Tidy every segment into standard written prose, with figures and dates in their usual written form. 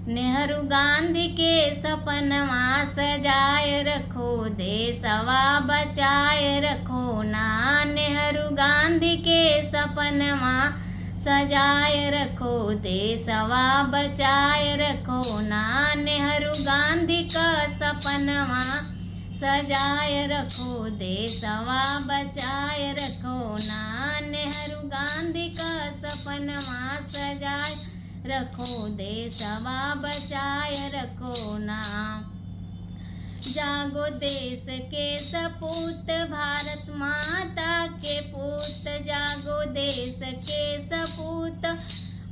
नेहरू गांधी के सपनवा सजाए रखो, देशवा बचाए रखो ना। नेहरू गांधी के सपनवा सजाए रखो, देशवा बचाए रखो ना। नेहरू गांधी का सपनवा सजाए रखो, देशवा बचाए रखो ना। नेहरू गांधी का सपनवा सजाए रखो, देशवा बचाए रखो ना। जागो देश के सपूत, भारत माता के पूत। जागो देश के सपूत,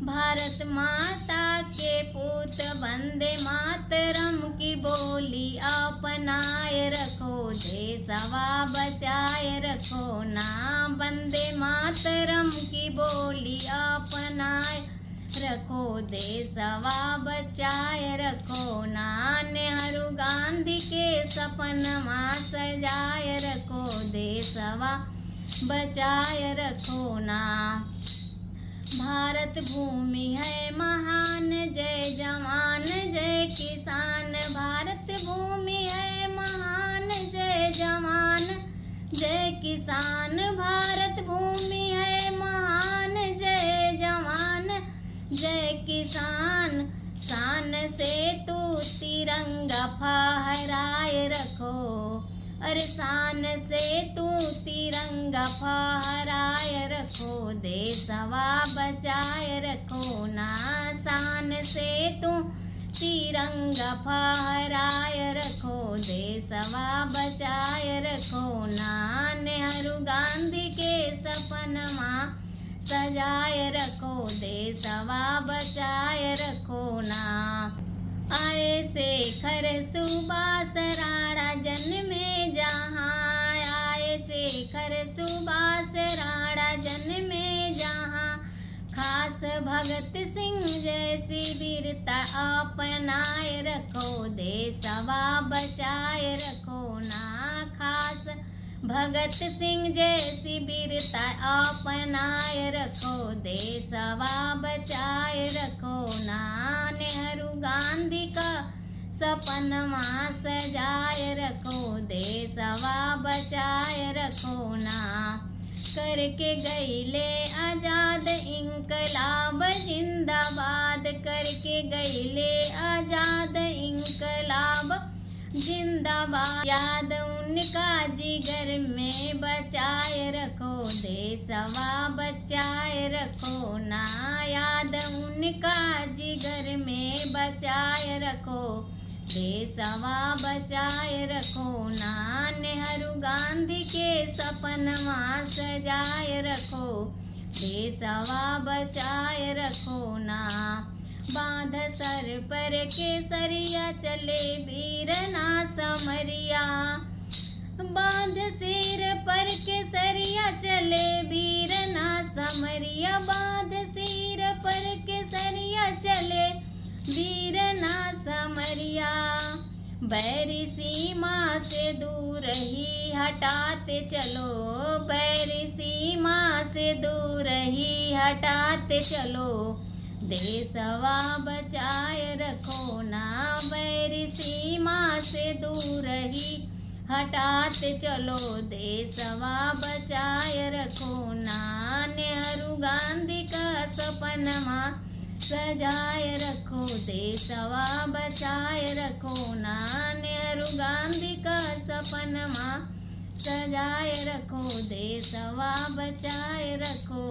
भारत माता के पूत। वंदे मातरम की बोली अपनाए रखो, देशवा बचाए रखो ना। वंदे मातरम की बोली अपनाए रखो, देशवा बचाए रखो ना। नेहरू गांधी के सपनवा सजाए रखो, देशवा बचाए रखो ना। भारत भूमि है महान, जय जवान जय किसान। भारत भूमि है महान, जय जवान जय किसान। भारत भूमि है महान, जय जवान जय किसान। शान से तू तिरंगा फहराए रखो, अरे शान से तू तिरंगा फहराए रखो, देशवा बचाए रखो ना। शान से तू तिरंगा फहराए रखो, देशवा बचाए रखो ना। नेहरू गांधी के सपनवा सजाए रखो, देशवा बचाए रखो ना। आए शेखर सुभाष राणा जन्मे जहाँ, आए शेखर सुभाष राणा जन्मे जहाँ। खास भगत सिंह जैसी वीरता अपनाए रखो, देशवा बचाए रखो ना। खास भगत सिंह जैसी वीरता अपनाए रखो, देशवा बचाए रखो ना। नेहरू गांधी का सपनवा सजाए रखो, देशवा बचाए रखो ना। करके गईले आजाद इनकलाब जिंदाबाद, करके गईले आजाद इनकलाब जिंदाबाद। याद उनका जिगर में बचाए रखो, देशवा बचाए रखो ना। याद उनका जिगर में बचाए रखो, देशवा बचाए रखो ना। नेहरू गांधी के सपनवा सजाए रखो, देशवा बचाए रखो ना। बांध सर पर केसरिया चले वीर ना समरिया, बांध सिर पर केसरिया चले वीर ना समरिया। बांध सिर पर केसरिया चले वीर ना समरिया। बैरी सीमा से दूर ही हटाते चलो, बैरी सीमा से दूर ही हटाते चलो, देशवा बचाए रखो ना। बैरी सीमा से दूर ही हटाते चलो, देशवा बचाए रखो ना। नेहरू गांधी का सपनवा सजाए रखो, देशवा बचाए रखो ना। नेहरू गांधी का सपनवा सजाए रखो, देशवा बचाए रखो।